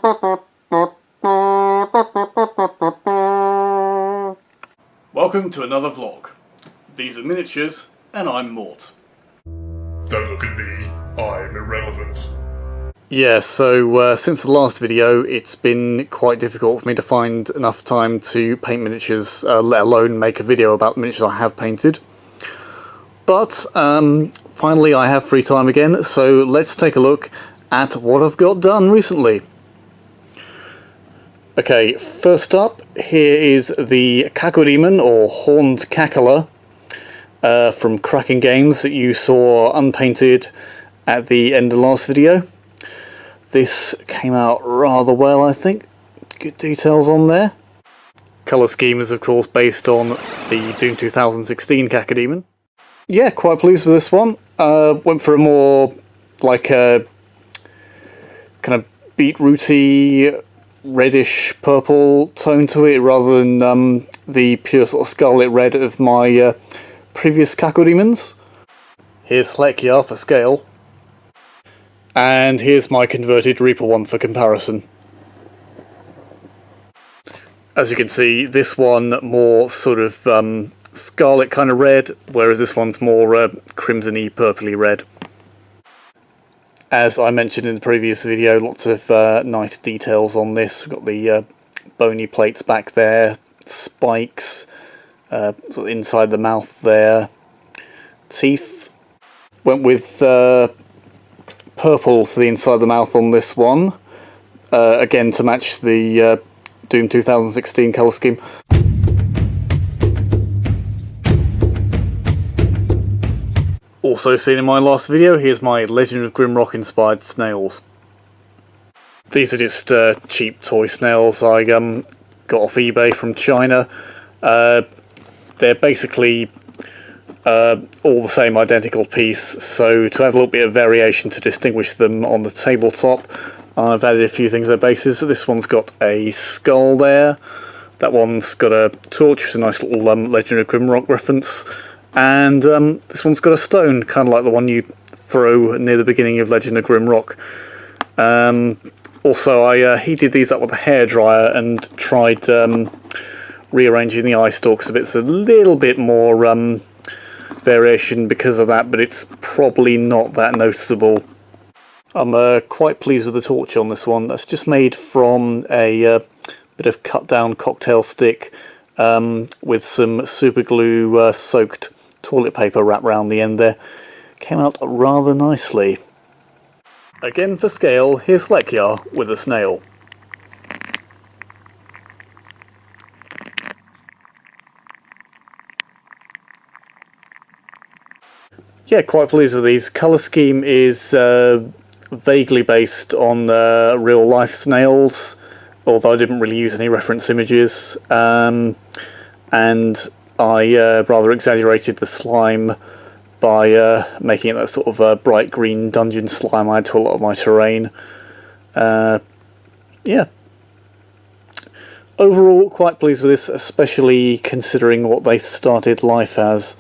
Welcome to another vlog. These are miniatures, and I'm Mort. Don't look at me, I'm irrelevant. Yeah, so since the last video, it's been quite difficult for me to find enough time to paint miniatures, let alone make a video about the miniatures I have painted. But finally I have free time again, so let's take a look at what I've got done recently. Okay, first up, here is the Kako Demon, or Horned Cackler, from Kraken Games that you saw unpainted at the end of the last video. This came out rather well, I think. Good details on there. Colour scheme is of course based on the Doom 2016 Kako Demon. Yeah, quite pleased with this one. Went for a more, like, kind of beetrooty, reddish purple tone to it, rather than the pure sort of scarlet red of my previous Kako Demons. Here's Hlekia for scale. And here's my converted Reaper one for comparison. As you can see, this one more sort of scarlet kind of red, whereas this one's more crimson-y, purpley red. As I mentioned in the previous video, lots of nice details on this. We've got the bony plates back there, spikes, sort of inside the mouth there, teeth. Went with purple for the inside of the mouth on this one, again to match the Doom 2016 colour scheme. Also seen in my last video, here's my Legend of Grimrock inspired snails. These are just cheap toy snails I got off eBay from China. They're basically all the same identical piece, so to add a little bit of variation to distinguish them on the tabletop, I've added a few things to their bases. This one's got a skull there, that one's got a torch, which is a nice little Legend of Grimrock reference, and this one's got a stone, kind of like the one you throw near the beginning of Legend of Grimrock. Also, I heated these up with a hairdryer and tried rearranging the eye stalks a bit, so a little bit more variation because of that, but it's probably not that noticeable. I'm quite pleased with the torch on this one. That's just made from a bit of cut down cocktail stick with some super glue soaked toilet paper wrapped around the end there. Came out rather nicely. Again for scale, here's Hlekia with a snail. Yeah, quite pleased with these. Colour scheme is vaguely based on real life snails, although I didn't really use any reference images, and I rather exaggerated the slime by making it that sort of bright green dungeon slime I had to a lot of my terrain. Yeah. Overall, quite pleased with this, especially considering what they started life as.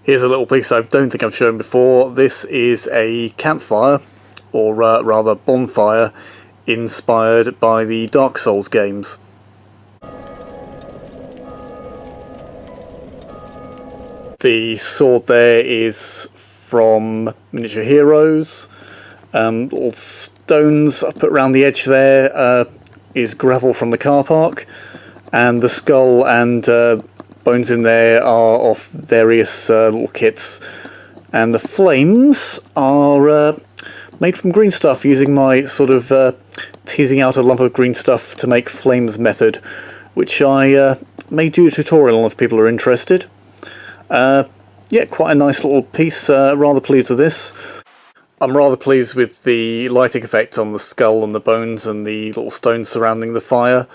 Here's a little piece I don't think I've shown before. This is a Campfire, or rather Bonfire, inspired by the Dark Souls games. The sword there is from Miniature Heroes. Little stones I put around the edge there is gravel from the car park, and the skull and bones in there are off various little kits, and the flames are made from green stuff using my sort of teasing out a lump of green stuff to make flames method, which I may do a tutorial on if people are interested. Yeah, quite a nice little piece, rather pleased with this. I'm rather pleased with the lighting effect on the skull and the bones and the little stones surrounding the fire.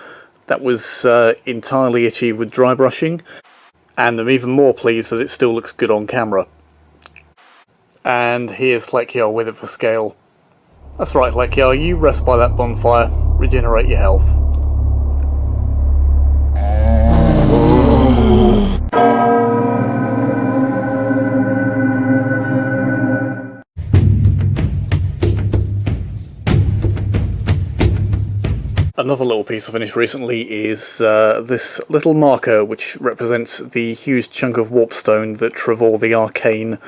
That was entirely achieved with dry brushing, and I'm even more pleased that it still looks good on camera. And here's Hlekia with it for scale. That's right, Hlekia, you rest by that bonfire, regenerate your health. Another little piece I finished recently is this little marker which represents the huge chunk of warpstone that Trevor the Arcane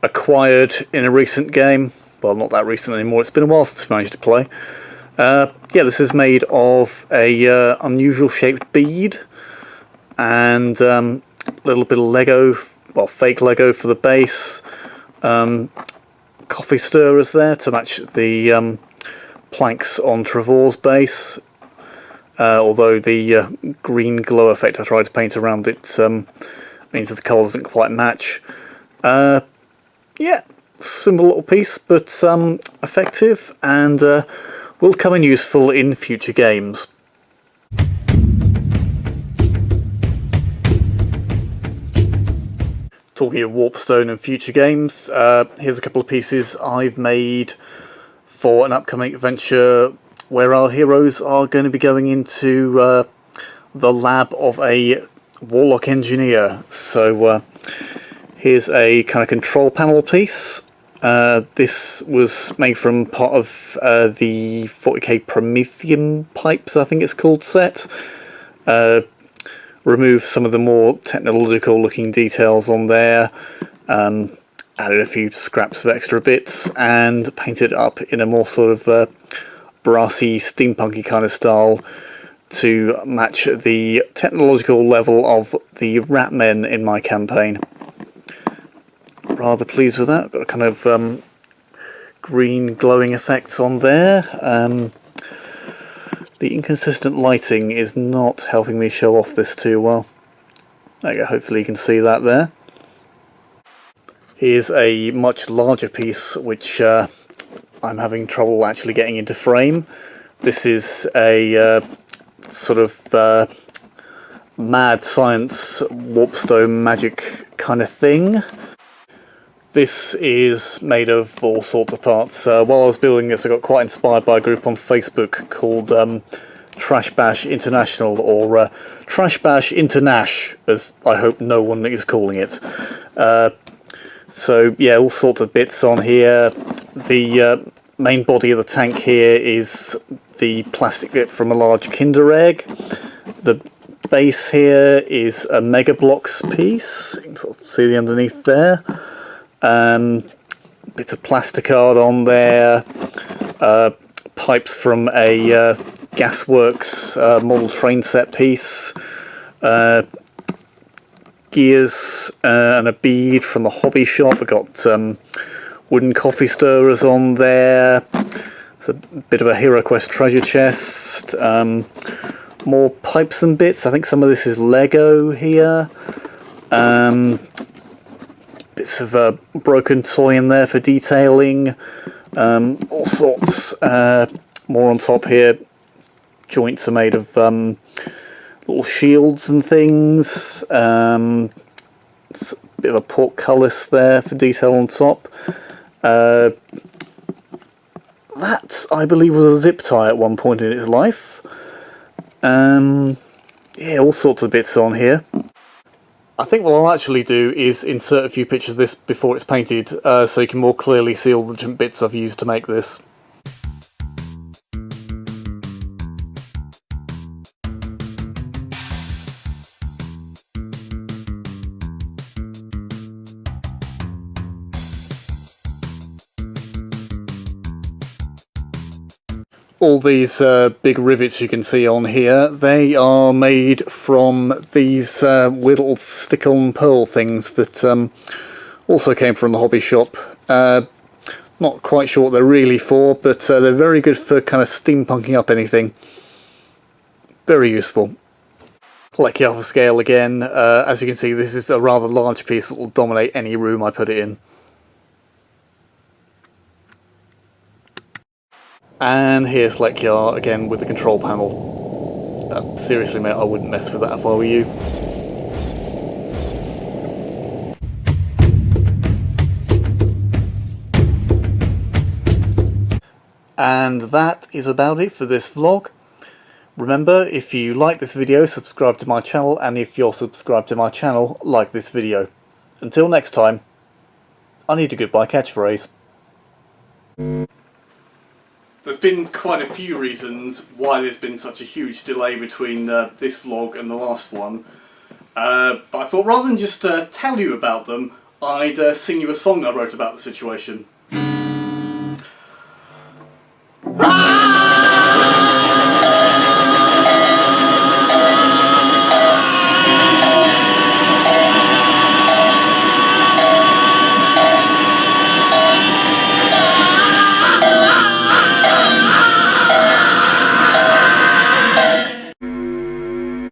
acquired in a recent game. Well, not that recent anymore, it's been a while since we managed to play. Yeah, this is made of a unusual shaped bead and a little bit of Lego, well, fake Lego for the base. Coffee stirrers there to match the planks on Trevor's base. Although the green glow effect I tried to paint around it means that the colour doesn't quite match. Yeah, simple little piece, but effective, and will come in useful in future games. Talking of warpstone and future games, here's a couple of pieces I've made for an upcoming adventure where our heroes are going to be going into the lab of a warlock engineer. So here's a kind of control panel piece. This was made from part of the 40k Promethean pipes, I think it's called, set. Remove some of the more technological looking details on there, added a few scraps of extra bits, and painted up in a more sort of brassy, steampunky kind of style to match the technological level of the rat men in my campaign. Rather pleased with that. Got a kind of green glowing effects on there. The inconsistent lighting is not helping me show off this too well. There you go, hopefully you can see that there. Here's a much larger piece which I'm having trouble actually getting into frame. This is a sort of mad science warpstone magic kind of thing. This is made of all sorts of parts. While I was building this, I got quite inspired by a group on Facebook called Trash Bash International, or Trash Bash Internash, as I hope no one is calling it. So yeah, all sorts of bits on here. The main body of the tank here is the plastic bit from a large Kinder Egg. The base here is a Mega Blocks piece. You can sort of see the underneath there. Bits of plasticard on there, pipes from a Gasworks model train set piece, gears and a bead from the hobby shop. I got wooden coffee stirrers on there. It's a bit of a HeroQuest treasure chest. More pipes and bits. I think some of this is Lego here. Bits of a broken toy in there for detailing, all sorts. More on top here. Joints are made of little shields and things. It's a bit of a portcullis there for detail on top. That, I believe, was a zip tie at one point in its life. Yeah, all sorts of bits on here. I think what I'll actually do is insert a few pictures of this before it's painted, so you can more clearly see all the different bits I've used to make this. All these big rivets you can see on here, they are made from these weird little stick-on pearl things that also came from the hobby shop. Not quite sure what they're really for, but they're very good for kind of steampunking up anything. Very useful. Like alpha scale again, as you can see, this is a rather large piece that will dominate any room I put it in. And here's Lekyar again with the control panel. Seriously mate, I wouldn't mess with that if I were you. And that is about it for this vlog. Remember, if you like this video, subscribe to my channel, and if you're subscribed to my channel, like this video. Until next time, I need a goodbye catchphrase. there's been quite a few reasons why there's been such a huge delay between this vlog and the last one. But I thought rather than just tell you about them, I'd sing you a song I wrote about the situation.